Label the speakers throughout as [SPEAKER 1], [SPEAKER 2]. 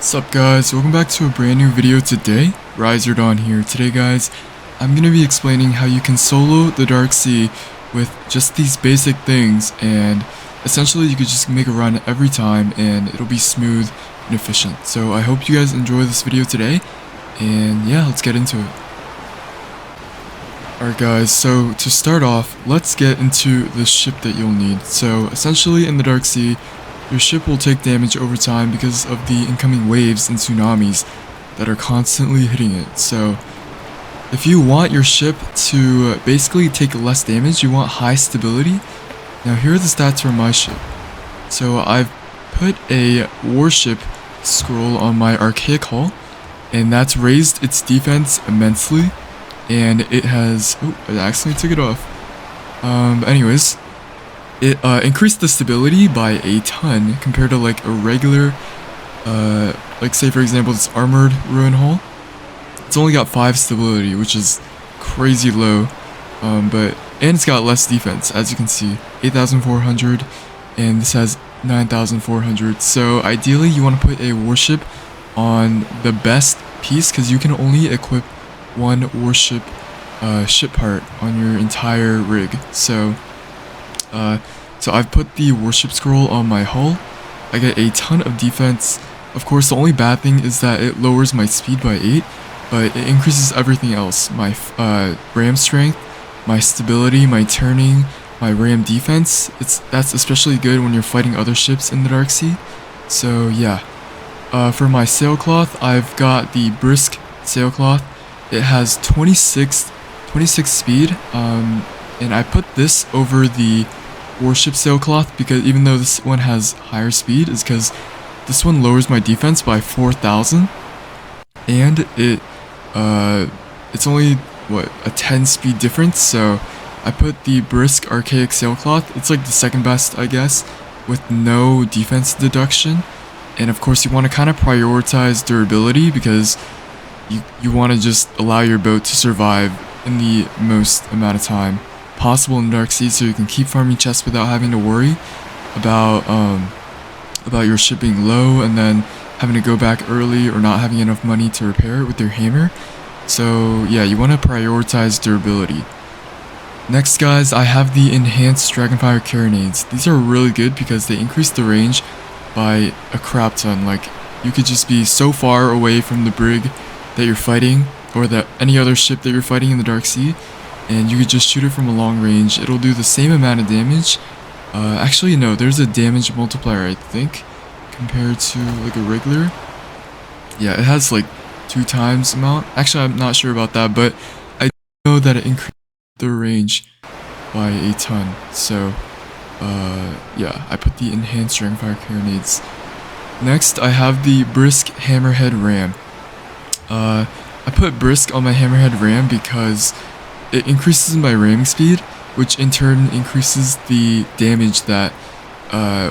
[SPEAKER 1] What's up guys, welcome back to a brand new video today. Riser here. Today guys, I'm going to be explaining how you can solo the Dark Sea with just these basic things, and essentially you could just make a run every time and it'll be smooth and efficient. So I hope you guys enjoy this video today, and yeah, let's get into it. Alright guys, so to start off, let's get into the ship that you'll need. So essentially in the Dark Sea, your ship will take damage over time because of the incoming waves and tsunamis that are constantly hitting it. So if you want your ship to basically take less damage, you want high stability. Now here are the stats for my ship. So I've put a warship scroll on my archaic hull, and that's raised its defense immensely, and it has, oh, I accidentally took it off. Anyways, it increased the stability by a ton compared to like a regular, like say for example this armored ruin hull. It's only got 5 stability, which is crazy low, and it's got less defense, as you can see, 8,400, and this has 9,400. So ideally you want to put a warship on the best piece, because you can only equip one warship ship part on your entire rig. So I've put the warship scroll on my hull. I get a ton of defense. Of course, the only bad thing is that it lowers my speed by 8, but it increases everything else. My ram strength, my stability, my turning, my ram defense. That's especially good when you're fighting other ships in the Dark Sea. So yeah. For my sailcloth, I've got the brisk sailcloth. It has 26 speed, and I put this over the warship sailcloth because even though this one has higher speed, is because this one lowers my defense by 4,000, and it's only what, a 10 speed difference. So I put the brisk archaic sailcloth. It's like the second best, I guess, with no defense deduction. And of course you want to kind of prioritize durability, because you want to just allow your boat to survive in the most amount of time possible in Dark Sea, so you can keep farming chests without having to worry about your ship being low and then having to go back early or not having enough money to repair it with your hammer. So yeah, you want to prioritize durability. Next guys, I have the enhanced Dragonfire carronades. These are really good because they increase the range by a crap ton. Like, you could just be so far away from the brig that you're fighting, or any other ship that you're fighting in the Dark Sea, and you could just shoot it from a long range. It'll do the same amount of damage. Actually no, there's a damage multiplier I think compared to like a regular. Yeah, it has like 2 times amount. Actually I'm not sure about that, but I know that it increased the range by a ton. So yeah, I put the enhanced Dragonfire carronades. Next I have the brisk hammerhead ram. I put brisk on my hammerhead ram because it increases my ramming speed, which in turn increases the damage that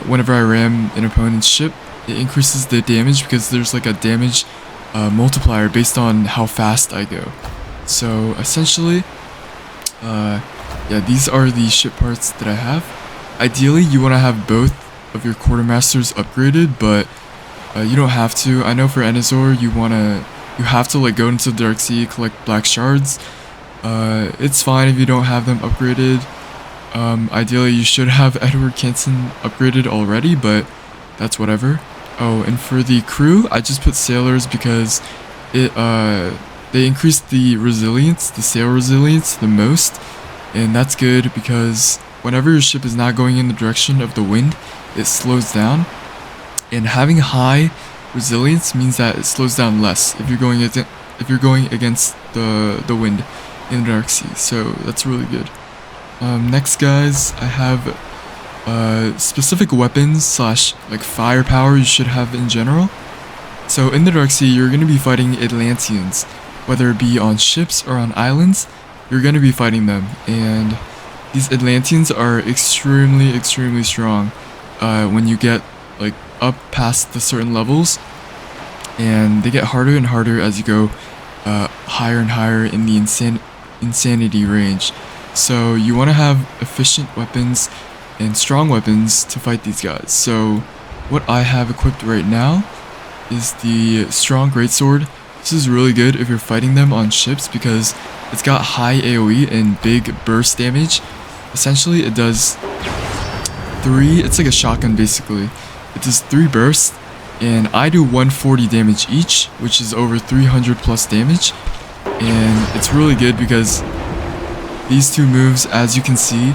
[SPEAKER 1] whenever I ram an opponent's ship, it increases the damage because there's like a damage multiplier based on how fast I go. So essentially, yeah, these are the ship parts that I have. Ideally, you want to have both of your quartermasters upgraded, but you don't have to. I know for Enazor, you have to like go into the Dark Sea, collect black shards. It's fine if you don't have them upgraded. Ideally you should have Edward Kenton upgraded already, but that's whatever. Oh, and for the crew, I just put sailors because they increase the resilience, the sail resilience the most, and that's good because whenever your ship is not going in the direction of the wind, it slows down, and having high resilience means that it slows down less if you're going against the wind in the Dark Sea. So that's really good. Next guys, I have specific weapons / like firepower you should have in general. So in the Dark Sea, you're going to be fighting Atlanteans, whether it be on ships or on islands. You're going to be fighting them, and these Atlanteans are extremely strong when you get like up past the certain levels, and they get harder and harder as you go higher and higher in the insanity range. So you want to have efficient weapons and strong weapons to fight these guys. So what I have equipped right now is the Strong Greatsword. This is really good if you're fighting them on ships because it's got high AoE and big burst damage. Essentially, it does it's like a shotgun basically. It does 3 bursts, and I do 140 damage each, which is over 300 plus damage. And it's really good because these two moves, as you can see,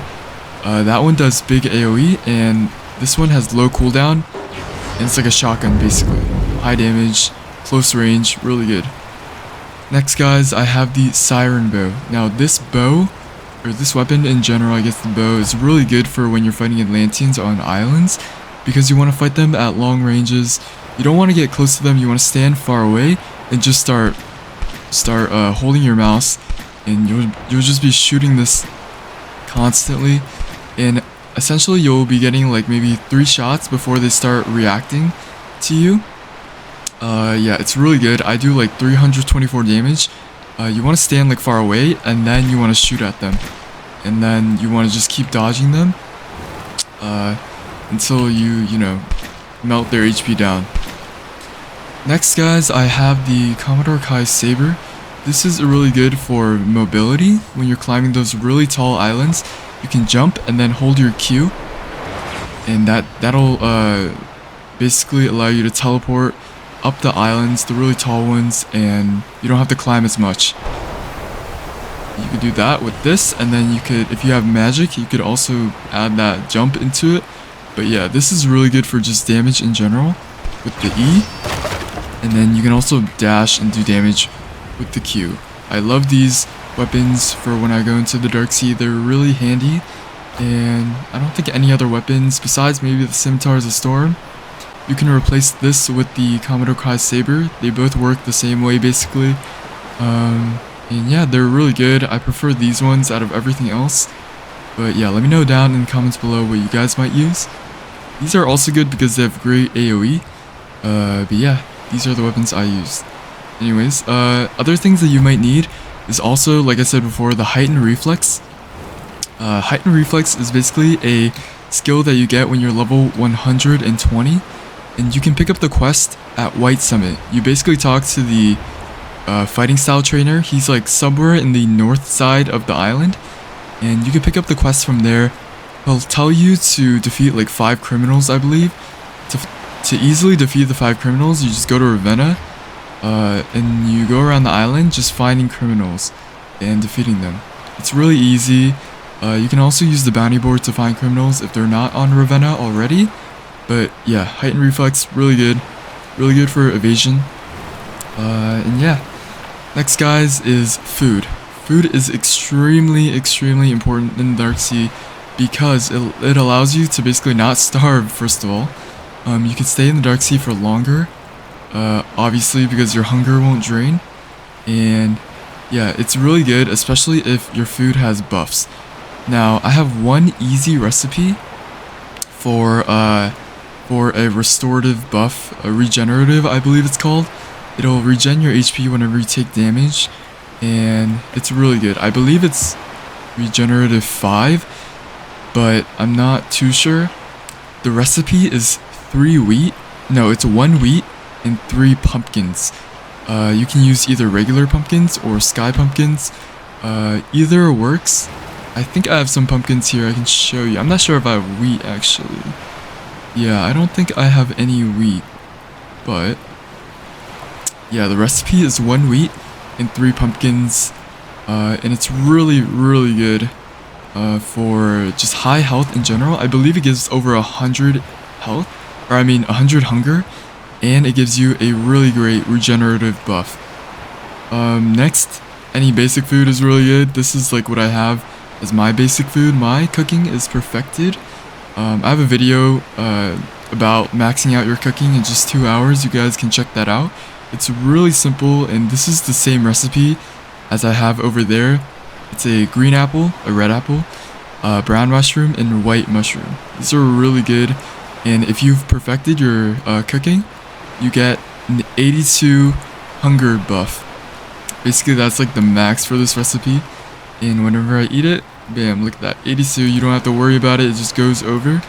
[SPEAKER 1] that one does big AoE, and this one has low cooldown, and it's like a shotgun basically. High damage, close range, really good. Next, guys, I have the Siren Bow. Now, this bow, or this weapon in general, I guess the bow, is really good for when you're fighting Atlanteans on islands, because you want to fight them at long ranges. You don't want to get close to them, you want to stand far away and just start holding your mouse, and you'll just be shooting this constantly, and essentially you'll be getting like maybe 3 shots before they start reacting to you. Yeah, it's really good. I do like 324 damage. You want to stand like far away, and then you want to shoot at them, and then you want to just keep dodging them until you know, melt their HP down. Next, guys, I have the Commodore Kai Saber. This is really good for mobility. When you're climbing those really tall islands, you can jump and then hold your Q, and that'll basically allow you to teleport up the islands, the really tall ones, and you don't have to climb as much. You could do that with this, and then you could, if you have magic, you could also add that jump into it. But yeah, this is really good for just damage in general with the E, and then you can also dash and do damage with the Q. I love these weapons for when I go into the Dark Sea. They're really handy, and I don't think any other weapons, besides maybe the Scimitars of Storm, you can replace this with the Commodore Kai Saber. They both work the same way basically. And yeah, they're really good. I prefer these ones out of everything else. But yeah, let me know down in the comments below what you guys might use. These are also good because they have great AoE. But yeah, these are the weapons I used. Anyways, other things that you might need is also, like I said before, the Heightened Reflex. Heightened Reflex is basically a skill that you get when you're level 120. And you can pick up the quest at White Summit. You basically talk to the fighting style trainer. He's like somewhere in the north side of the island, and you can pick up the quest from there. He'll tell you to defeat like 5 criminals, I believe. To easily defeat the 5 criminals, you just go to Ravenna, and you go around the island just finding criminals and defeating them. It's really easy. You can also use the bounty board to find criminals if they're not on Ravenna already. But yeah, Heightened Reflex, really good for evasion. And yeah, next, guys, is food. Food is extremely important in the Dark Sea because it allows you to basically not starve. First of all, you can stay in the Dark Sea for longer, obviously because your hunger won't drain. And yeah, it's really good, especially if your food has buffs. Now, I have one easy recipe for a restorative buff, a regenerative, I believe it's called. It'll regen your HP whenever you take damage, and it's really good. I believe it's regenerative 5, but I'm not too sure. The recipe is 3 wheat. No, it's 1 wheat and 3 pumpkins. You can use either regular pumpkins or sky pumpkins. Either works. I think I have some pumpkins here I can show you. I'm not sure if I have wheat actually. Yeah, I don't think I have any wheat, but yeah, the recipe is 1 wheat and 3 pumpkins, and it's really good for just high health in general. I believe it gives over 100 health, or I mean 100 hunger, and it gives you a really great regenerative buff. Next, any basic food is really good. This is like what I have as my basic food. My cooking is perfected. I have a video about maxing out your cooking in just 2 hours. You guys can check that out. It's really simple, and this is the same recipe as I have over there. It's a green apple, a red apple, brown mushroom, and white mushroom. These are really good, and if you've perfected your cooking, you get an 82 hunger buff. Basically, that's like the max for this recipe, and whenever I eat it, bam, look at that, 82, you don't have to worry about it, it just goes over.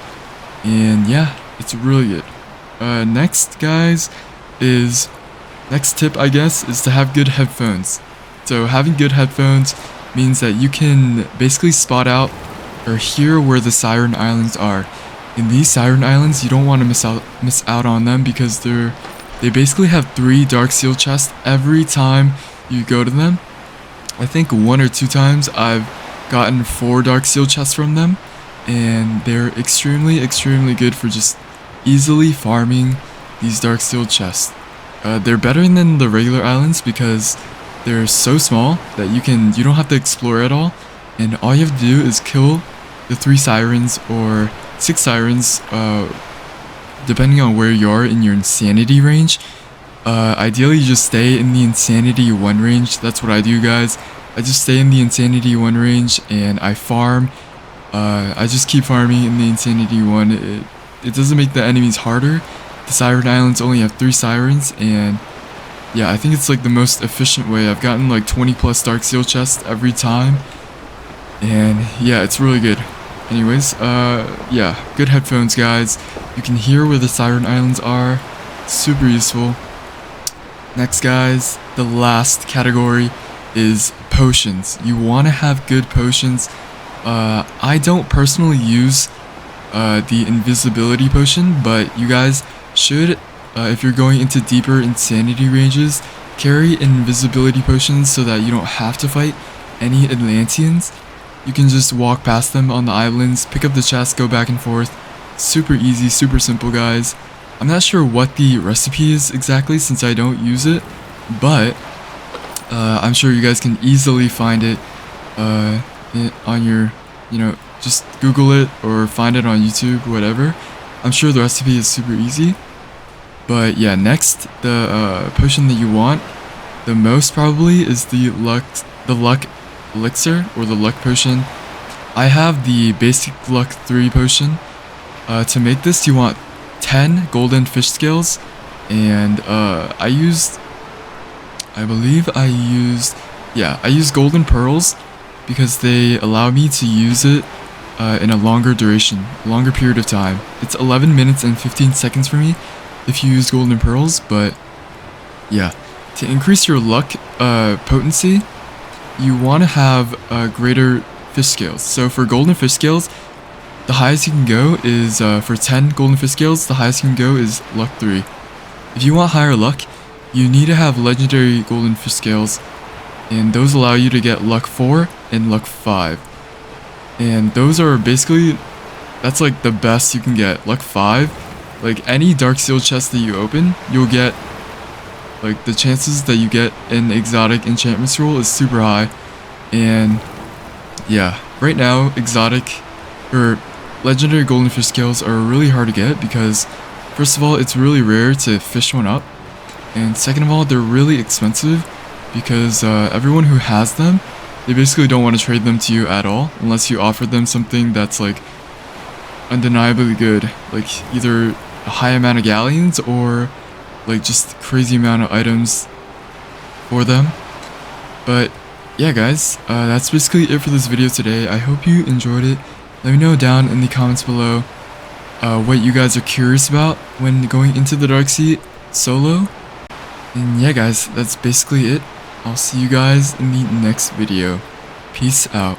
[SPEAKER 1] And yeah, it's really good. Next, guys, is, next tip I guess, is to have good headphones. So having good headphones means that you can basically spot out or hear where the Siren Islands are. In these Siren Islands, you don't want to miss out on them because they basically have 3 Dark Seal chests every time you go to them. I think 1 or 2 times I've gotten 4 Dark Seal chests from them, and they're extremely good for just easily farming these Dark Seal chests. They're better than the regular islands because they're so small that you don't have to explore at all, and all you have to do is kill the 3 sirens or 6 sirens, depending on where you are in your insanity range. Ideally you just stay in the insanity 1 range. That's what I do, guys. I just stay in the insanity 1 range and I farm. I just keep farming in the insanity 1. It doesn't make the enemies harder. The Siren Islands only have 3 sirens, and yeah, I think it's like the most efficient way. I've gotten like 20 plus Dark Seal chests every time, and yeah, it's really good. Anyways, yeah, good headphones, guys. You can hear where the Siren Islands are. Super useful. Next, guys, the last category is potions. You want to have good potions. I don't personally use the invisibility potion, but you guys should, if you're going into deeper insanity ranges, carry invisibility potions so that you don't have to fight any Atlanteans. You can just walk past them on the islands, pick up the chest, go back and forth. Super easy, super simple, guys. I'm not sure what the recipe is exactly since I don't use it, but I'm sure you guys can easily find it on your, just Google it or find it on YouTube, whatever. I'm sure the recipe is super easy. But yeah, next, the potion that you want the most probably is the luck elixir or the luck potion. I have the basic luck 3 potion. To make this, you want 10 golden fish scales, and I used golden pearls because they allow me to use it in a longer period of time. It's 11 minutes and 15 seconds for me if you use golden pearls, but yeah. To increase your luck potency, you want to have greater fish scales. So for golden fish scales, the highest you can go is, for 10 golden fish scales, the highest you can go is luck 3. If you want higher luck, you need to have legendary golden fish scales, and those allow you to get luck 4 and luck 5. And those are basically, that's like the best you can get. Luck 5, like any Dark Seal chest that you open, you'll get, like the chances that you get an exotic enchantment scroll is super high. And yeah, right now exotic or legendary golden fish scales are really hard to get because first of all, it's really rare to fish one up, and second of all, they're really expensive because everyone who has them, they basically don't want to trade them to you at all unless you offer them something that's like undeniably good, like either a high amount of galleons or like just crazy amount of items for them. But yeah, guys, that's basically it for this video today. I hope you enjoyed it. Let me know down in the comments below what you guys are curious about when going into the Dark Sea solo. And yeah, guys, that's basically it. I'll see you guys in the next video. Peace out.